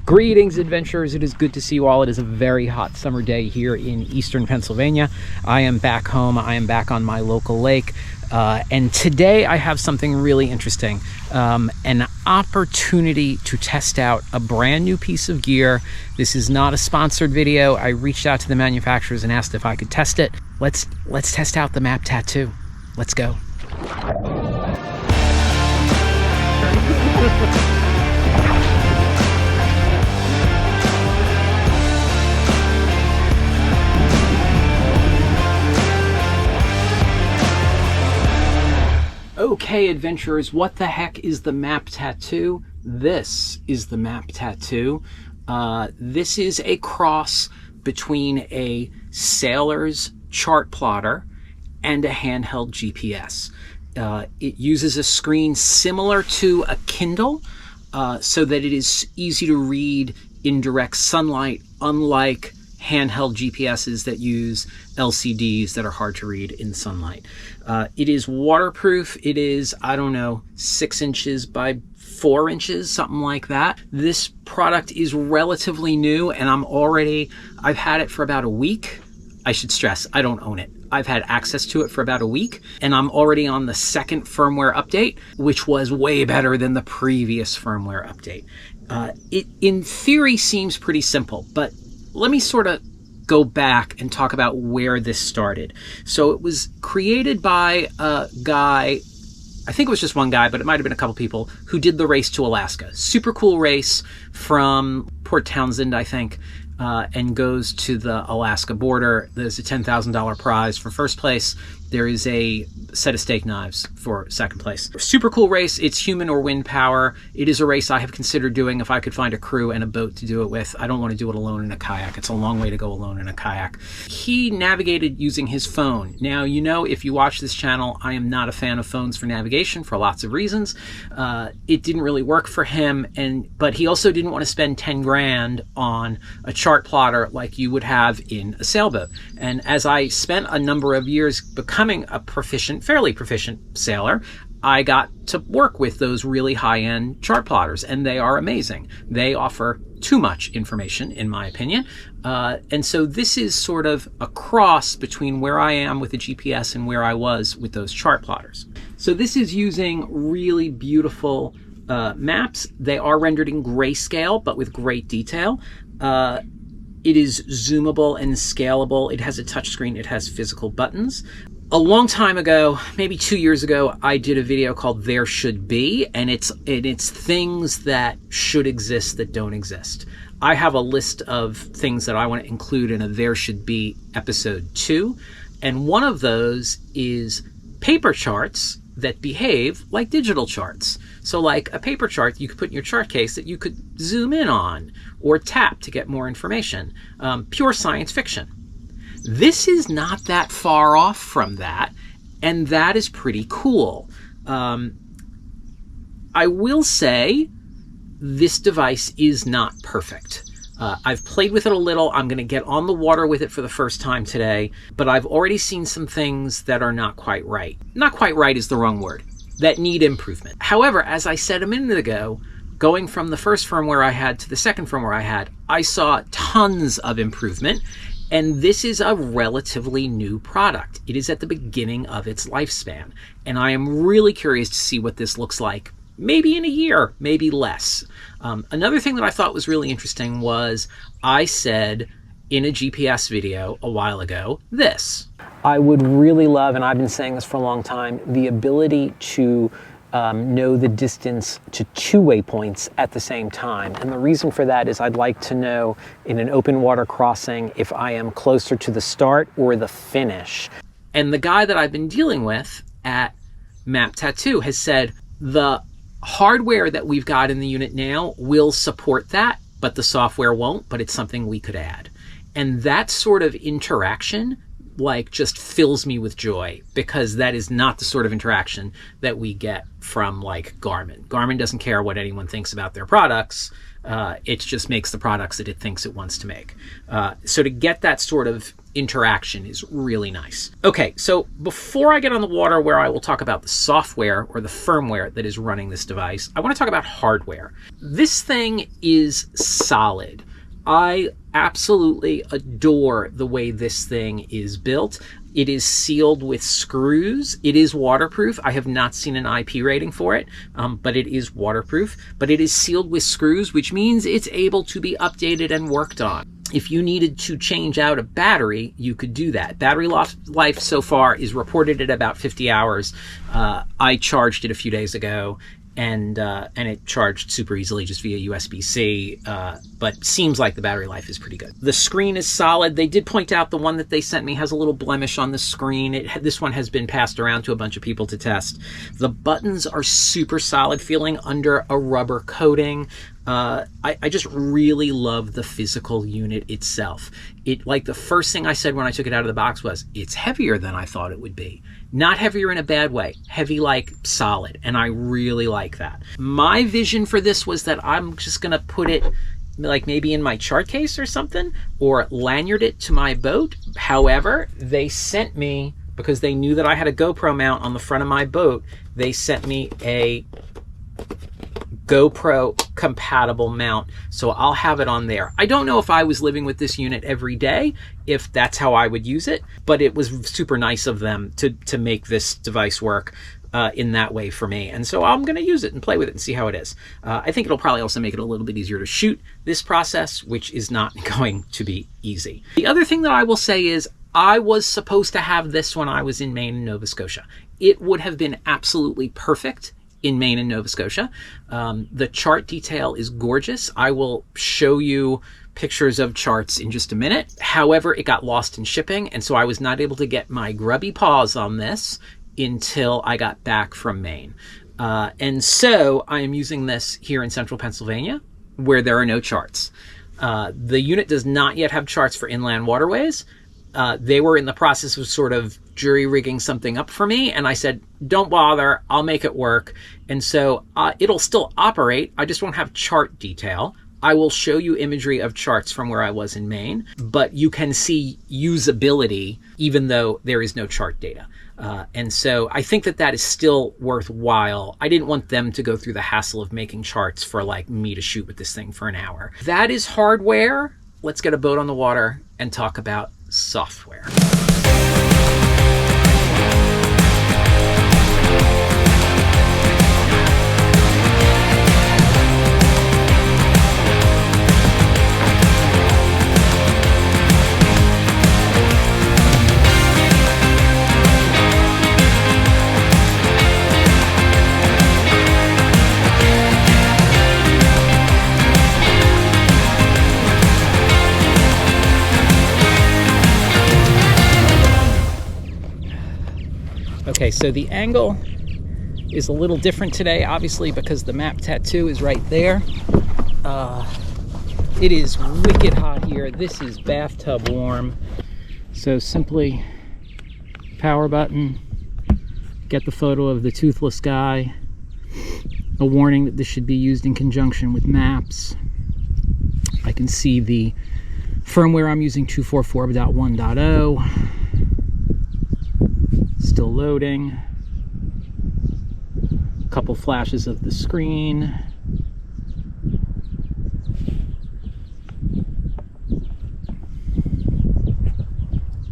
Greetings, adventurers. It is good to see you all. It is a very hot summer day here in eastern Pennsylvania. I am back home. I am back on my local lake. And today I have something really interesting, an opportunity to test out a brand new piece of gear. This is not a sponsored video. I reached out to the manufacturers and asked if I could test it. Let's test out the Maptattoo. Let's go. Okay, adventurers, what the heck is the Maptattoo? This is the Maptattoo. This is a cross between a sailor's chart plotter and a handheld GPS. It uses a screen similar to a Kindle, so that it is easy to read in direct sunlight, unlike handheld GPSs that use LCDs that are hard to read in sunlight. It is waterproof. It is, I don't know, 6 inches by 4 inches, something like that. This product is relatively new, and I've had it for about a week. I should stress, I don't own it. I've had access to it for about a week, and I'm already on the second firmware update, which was way better than the previous firmware update. It, in theory, seems pretty simple, but let me sort of go back and talk about where this started. So it was created by a guy, I think it was just one guy, but it might have been a couple people, who did the race to Alaska. Super cool race from Port Townsend, I think, and goes to the Alaska border. There's a $10,000 prize for first place. There is a set of steak knives for second place. Super cool race. It's human or wind power. It is a race I have considered doing if I could find a crew and a boat to do it with. I don't want to do it alone in a kayak. It's a long way to go alone in a kayak. He navigated using his phone. Now, you know, if you watch this channel, I am not a fan of phones for navigation for lots of reasons. It didn't really work for him, but he also didn't want to spend 10 grand on a chart plotter like you would have in a sailboat. And as I spent a number of years becoming a fairly proficient sailor, I got to work with those really high-end chart plotters, and they are amazing. They offer too much information, in my opinion. And so this is sort of a cross between where I am with the GPS and where I was with those chart plotters. So this is using really beautiful maps. They are rendered in grayscale, but with great detail. It is zoomable and scalable. It has a touchscreen. It has physical buttons. A long time ago, maybe 2 years ago, I did a video called There Should Be, and it's things that should exist that don't exist. I have a list of things that I want to include in a There Should Be episode 2, and one of those is paper charts that behave like digital charts. So like a paper chart you could put in your chart case that you could zoom in on or tap to get more information. Pure science fiction. This is not that far off from that, and that is pretty cool. I will say this device is not perfect. I've played with it a little. I'm going to get on the water with it for the first time today, but I've already seen some things that are not quite right. Not quite right is the wrong word. That need improvement. However, as I said a minute ago, going from the first firmware I had to the second firmware I had, I saw tons of improvement. And this is a relatively new product. It is at the beginning of its lifespan. And I am really curious to see what this looks like, maybe in a year, maybe less. Another thing that I thought was really interesting was I said in a GPS video a while ago, this. I would really love, and I've been saying this for a long time, the ability to know the distance to 2 waypoints at the same time. And the reason for that is I'd like to know in an open water crossing if I am closer to the start or the finish. And the guy that I've been dealing with at Maptattoo has said the hardware that we've got in the unit now will support that, but the software won't, but it's something we could add. And that sort of interaction just fills me with joy, because that is not the sort of interaction that we get from like Garmin. Garmin doesn't care what anyone thinks about their products. It just makes the products that it thinks it wants to make. So to get that sort of interaction is really nice. Okay, so before I get on the water where I will talk about the software or the firmware that is running this device, I want to talk about hardware. This thing is solid. I absolutely adore the way this thing is built. It is sealed with screws. It is waterproof. I have not seen an IP rating for it, but it is waterproof. But it is sealed with screws, which means it's able to be updated and worked on. If you needed to change out a battery, you could do that. Battery life so far is reported at about 50 hours. I charged it a few days ago, and it charged super easily just via USB-C, but seems like the battery life is pretty good. The screen is solid. They did point out the one that they sent me has a little blemish on the screen. This one has been passed around to a bunch of people to test. The buttons are super solid feeling under a rubber coating. I just really love the physical unit itself. Like the first thing I said when I took it out of the box was, it's heavier than I thought it would be. Not heavier in a bad way, heavy like solid, and I really like that. My vision for this was that I'm just gonna put it like maybe in my chart case or something, or lanyard it to my boat. However, they sent me, because they knew that I had a GoPro mount on the front of my boat, they sent me a GoPro compatible mount, so I'll have it on there. I don't know if I was living with this unit every day, if that's how I would use it, but it was super nice of them to make this device work in that way for me. And so I'm going to use it and play with it and see how it is. I think it'll probably also make it a little bit easier to shoot this process, which is not going to be easy. The other thing that I will say is I was supposed to have this when I was in Maine and Nova Scotia. It would have been absolutely perfect in Maine and Nova Scotia. The chart detail is gorgeous. I will show you pictures of charts in just a minute. However, it got lost in shipping, and so I was not able to get my grubby paws on this until I got back from Maine. And so I am using this here in central Pennsylvania, where there are no charts. The unit does not yet have charts for inland waterways. They were in the process of sort of jury rigging something up for me, and I said, don't bother, I'll make it work. And so it'll still operate, I just won't have chart detail. I will show you imagery of charts from where I was in Maine, but you can see usability even though there is no chart data. And so I think that that is still worthwhile. I didn't want them to go through the hassle of making charts for like me to shoot with this thing for an hour. That is hardware. Let's get a boat on the water and talk about software. Okay, so the angle is a little different today, obviously, because the Maptattoo is right there. It is wicked hot here. This is bathtub warm. So simply power button, get the photo of the toothless guy, a warning that this should be used in conjunction with maps. I can see the firmware I'm using, 244.1.0. Still loading. A couple flashes of the screen.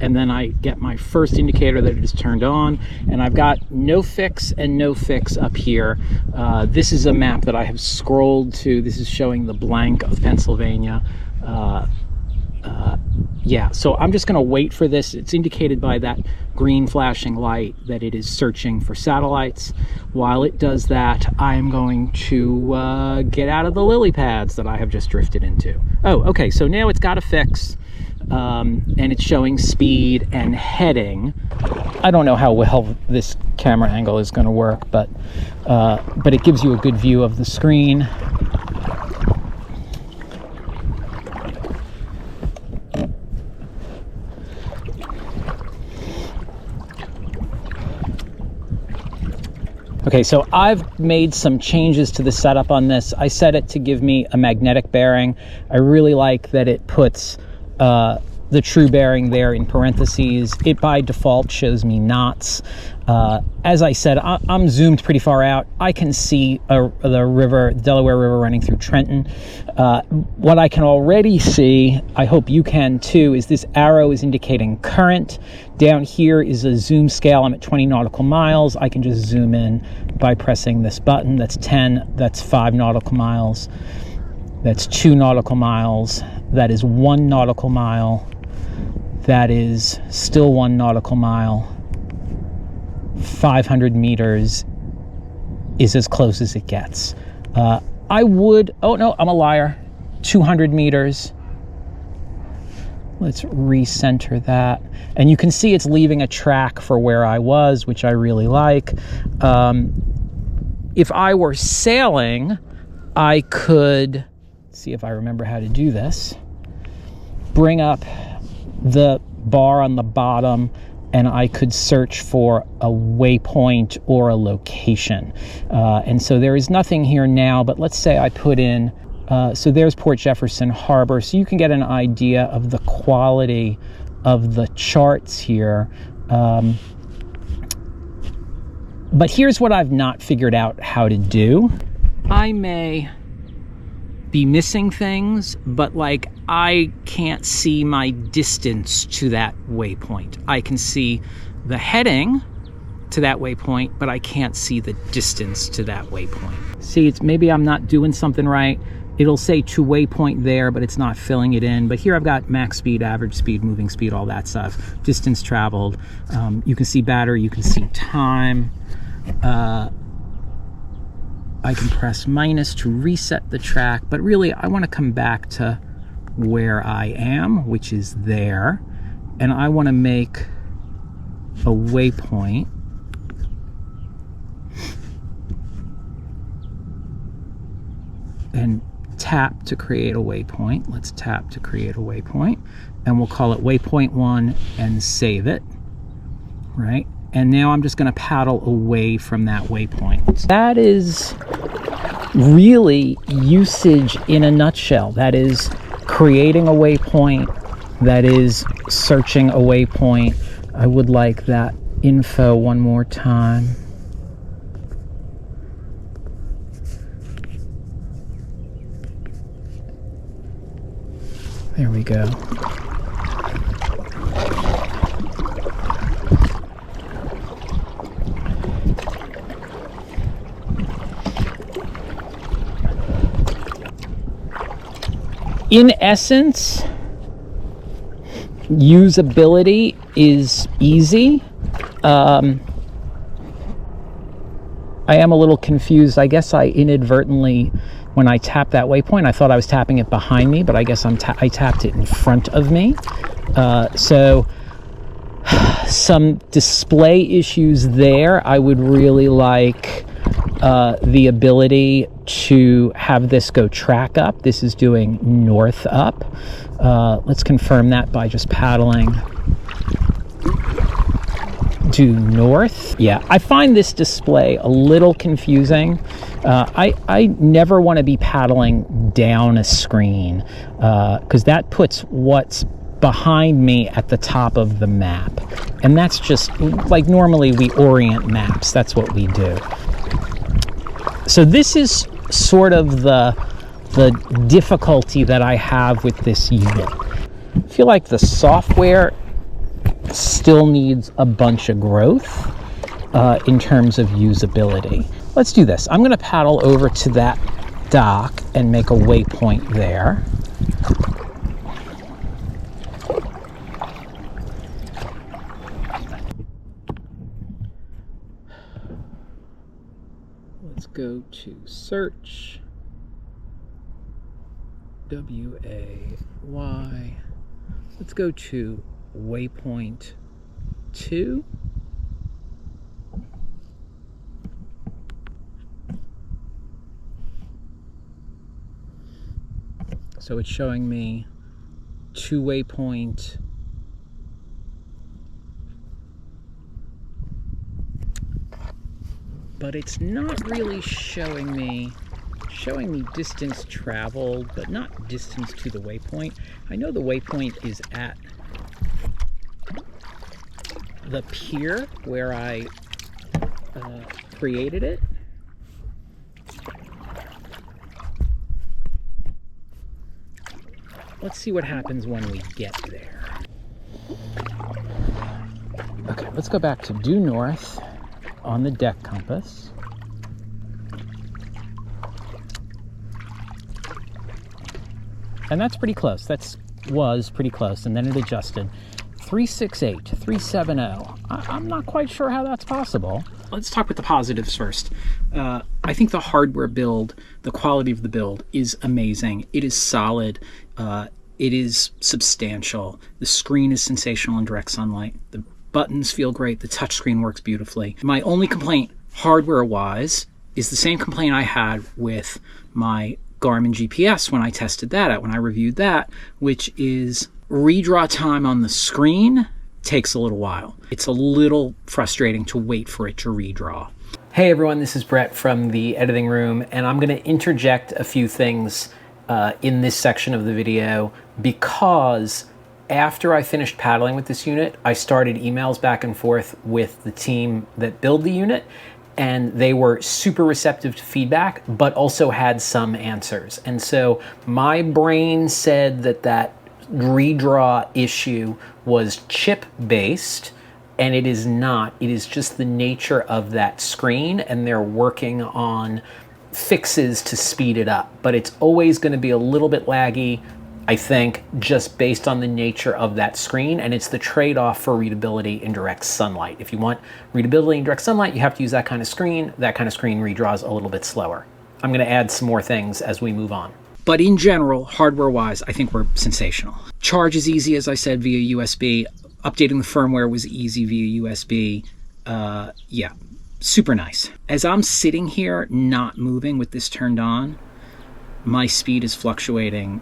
And then I get my first indicator that it is turned on, and I've got no fix and no fix up here. This is a map that I have scrolled to. This is showing the blank of Pennsylvania. Yeah, so I'm just going to wait for this. It's indicated by that green flashing light that it is searching for satellites. While it does that, I am going to get out of the lily pads that I have just drifted into. Oh, okay, so now it's got a fix, and it's showing speed and heading. I don't know how well this camera angle is going to work, but it gives you a good view of the screen. Okay, Okay, so I've made some changes to the setup on this. I set it to give me a magnetic bearing. I really like that it puts the true bearing there in parentheses. It by default shows me knots. As I said, I'm zoomed pretty far out. I can see the Delaware River running through Trenton. What I can already see, I hope you can too, is this arrow is indicating current. Down here is a zoom scale. I'm at 20 nautical miles. I can just zoom in by pressing this button. That's 10, that's 5 nautical miles. That's 2 nautical miles. That is 1 nautical mile. That is still 1 nautical mile. 500 meters is as close as it gets. Oh no, I'm a liar. 200 meters. Let's recenter that. And you can see it's leaving a track for where I was, which I really like. If I were sailing, I could, see if I remember how to do this, bring up the bar on the bottom, and I could search for a waypoint or a location. And so there is nothing here now, but let's say I put in, so there's Port Jefferson Harbor, so you can get an idea of the quality of the charts here. But here's what I've not figured out how to do. I may be missing things, but like I can't see my distance to that waypoint. I can see the heading to that waypoint, but I can't see the distance to that waypoint. See, it's maybe I'm not doing something right. It'll say to waypoint there, but it's not filling it in. But here I've got max speed, average speed, moving speed, all that stuff. Distance traveled. You can see battery, you can see time. I can press minus to reset the track, but really I want to come back to where I am, which is there, and I want to make a waypoint. And tap to create a waypoint. Let's tap to create a waypoint, and we'll call it waypoint 1 and save it, right? And now I'm just going to paddle away from that waypoint. That is really usage in a nutshell. That is creating a waypoint. That is searching a waypoint. I would like that info one more time. There we go. In essence, usability is easy. I am a little confused. I guess I inadvertently, when I tapped that waypoint, I thought I was tapping it behind me, but I guess I tapped it in front of me. So some display issues there. I would really like the ability to have this go track up. This is doing north up. Let's confirm that by just paddling due north. Yeah, I find this display a little confusing. I never want to be paddling down a screen because that puts what's behind me at the top of the map. And that's just like normally we orient maps. That's what we do. So this is sort of the difficulty that I have with this unit. I feel like the software still needs a bunch of growth in terms of usability. Let's do this. I'm going to paddle over to that dock and make a waypoint there. Let's go to search, W-A-Y. Let's go to waypoint 2. So it's showing me 2 waypoint. but it's not really showing me distance traveled, but not distance to the waypoint. I know the waypoint is at the pier where I created it. Let's see what happens when we get there. Okay, let's go back to due north on the deck compass. And that's pretty close. Was pretty close, and then it adjusted. 368, 370. I'm not quite sure how that's possible. Let's talk with the positives first. I think the hardware build, the quality of the build is amazing. It is solid. It is substantial. The screen is sensational in direct sunlight. The buttons feel great. The touchscreen works beautifully. My only complaint, hardware-wise, is the same complaint I had with my Garmin GPS when I tested that out, when I reviewed that, which is redraw time on the screen takes a little while. It's a little frustrating to wait for it to redraw. Hey everyone, this is Brett from the editing room, and I'm going to interject a few things in this section of the video because after I finished paddling with this unit, I started emails back and forth with the team that build the unit, and they were super receptive to feedback, but also had some answers. And so my brain said that redraw issue was chip-based, and it is not. It is just the nature of that screen, and they're working on fixes to speed it up. But it's always going to be a little bit laggy, I think, just based on the nature of that screen, and it's the trade-off for readability in direct sunlight. If you want readability in direct sunlight, you have to use that kind of screen. That kind of screen redraws a little bit slower. I'm going to add some more things as we move on. But in general, hardware-wise, I think we're sensational. Charge is easy, as I said, via USB. Updating the firmware was easy via USB. Yeah, super nice. As I'm sitting here not moving with this turned on, my speed is fluctuating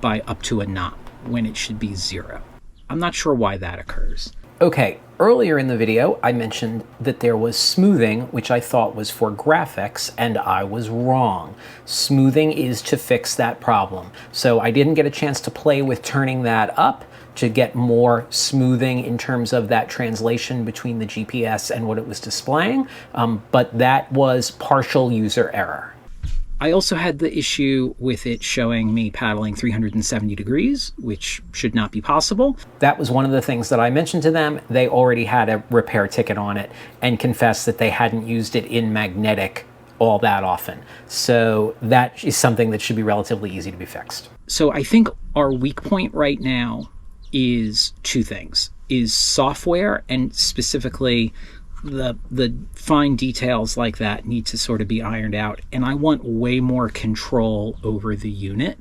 by up to a knot when it should be 0. I'm not sure why that occurs. Okay, earlier in the video, I mentioned that there was smoothing, which I thought was for graphics, and I was wrong. Smoothing is to fix that problem. So I didn't get a chance to play with turning that up to get more smoothing in terms of that translation between the GPS and what it was displaying, but that was partial user error. I also had the issue with it showing me paddling 370 degrees, which should not be possible. That was one of the things that I mentioned to them. They already had a repair ticket on it and confessed that they hadn't used it in magnetic all that often. So that is something that should be relatively easy to be fixed. So I think our weak point right now is two things, is software, and specifically the fine details like that need to sort of be ironed out, and I want way more control over the unit.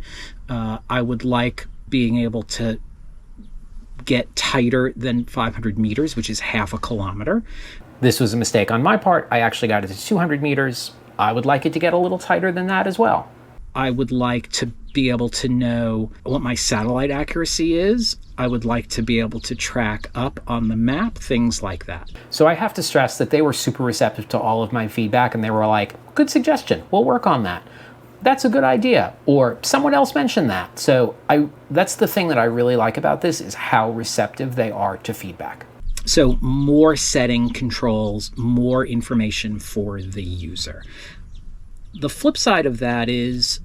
I would like being able to get tighter than 500 meters, which is half a kilometer. This was a mistake on my part. I actually got it to 200 meters. I would like it to get a little tighter than that as well. I would like to be able to know what my satellite accuracy is. I would like to be able to track up on the map, things like that. So I have to stress that they were super receptive to all of my feedback, and they were like, good suggestion, we'll work on that. That's a good idea, or someone else mentioned that. So that's the thing that I really like about this, is how receptive they are to feedback. So more setting controls, more information for the user. The flip side of that is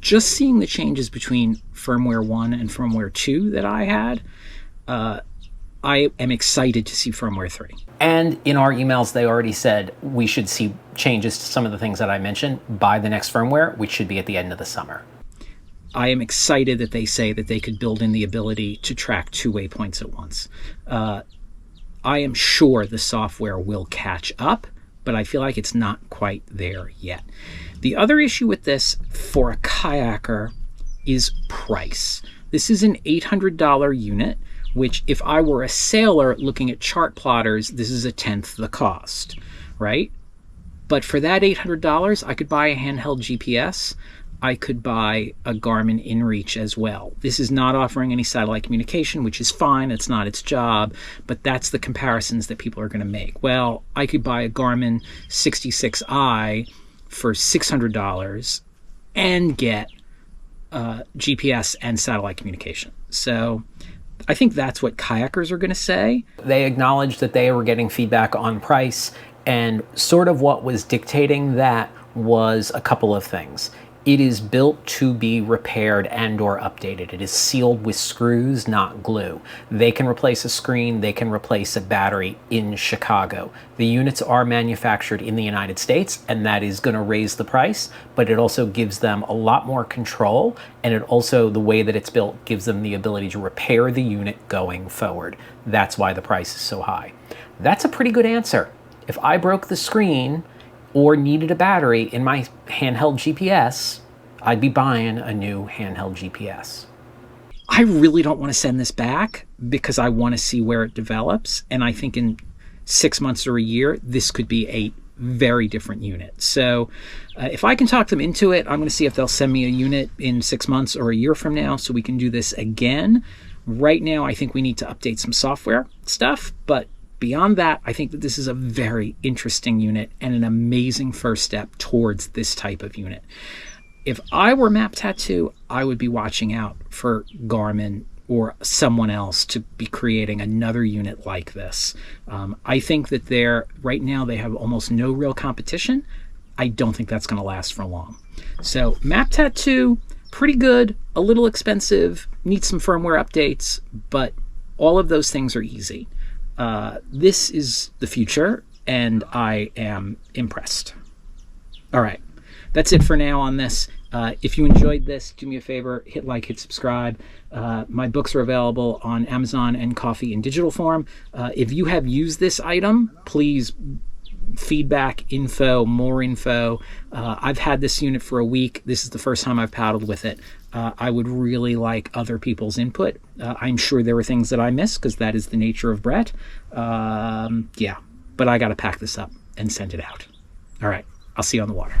just seeing the changes between firmware 1 and firmware 2 that I had. I am excited to see firmware 3. And in our emails, they already said we should see changes to some of the things that I mentioned by the next firmware, which should be at the end of the summer. I am excited that they say that they could build in the ability to track 2 waypoints at once. I am sure the software will catch up, but I feel like it's not quite there yet. The other issue with this for a kayaker is price. This is an $800 unit, which if I were a sailor looking at chart plotters, this is 1/10 the cost, right? But for that $800, I could buy a handheld GPS. I could buy a Garmin InReach as well. This is not offering any satellite communication, which is fine. It's not its job, but that's the comparisons that people are going to make. Well, I could buy a Garmin 66i for $600 and get GPS and satellite communication. So I think that's what kayakers are going to say. They acknowledged that they were getting feedback on price, and sort of what was dictating that was a couple of things. It is built to be repaired and or updated. It is sealed with screws, not glue. They can replace a screen, they can replace a battery in Chicago. The units are manufactured in the United States, and that is going to raise the price, but it also gives them a lot more control, and it also, the way that it's built, gives them the ability to repair the unit going forward. That's why the price is so high. That's a pretty good answer. If I broke the screen or needed a battery in my handheld GPS, I'd be buying a new handheld GPS. I really don't want to send this back because I want to see where it develops. And I think in 6 months or a year, this could be a very different unit. So if I can talk them into it, I'm going to see if they'll send me a unit in 6 months or a year from now so we can do this again. Right now, I think we need to update some software stuff, but beyond that, I think that this is a very interesting unit and an amazing first step towards this type of unit. If I were Maptattoo, I would be watching out for Garmin or someone else to be creating another unit like this. I think that right now they have almost no real competition. I don't think that's going to last for long. So Maptattoo, pretty good, a little expensive, needs some firmware updates, but all of those things are easy. This is the future, and I am impressed. All right, that's it for now on this. If you enjoyed this, do me a favor, hit like, hit subscribe. My books are available on Amazon and Ko-fi in digital form. If you have used this item, please feedback, info, more info. I've had this unit for a week. This is the first time I've paddled with it. I would really like other people's input. I'm sure there are things that I missed because that is the nature of Brett. Yeah, but I got to pack this up and send it out. All right, I'll see you on the water.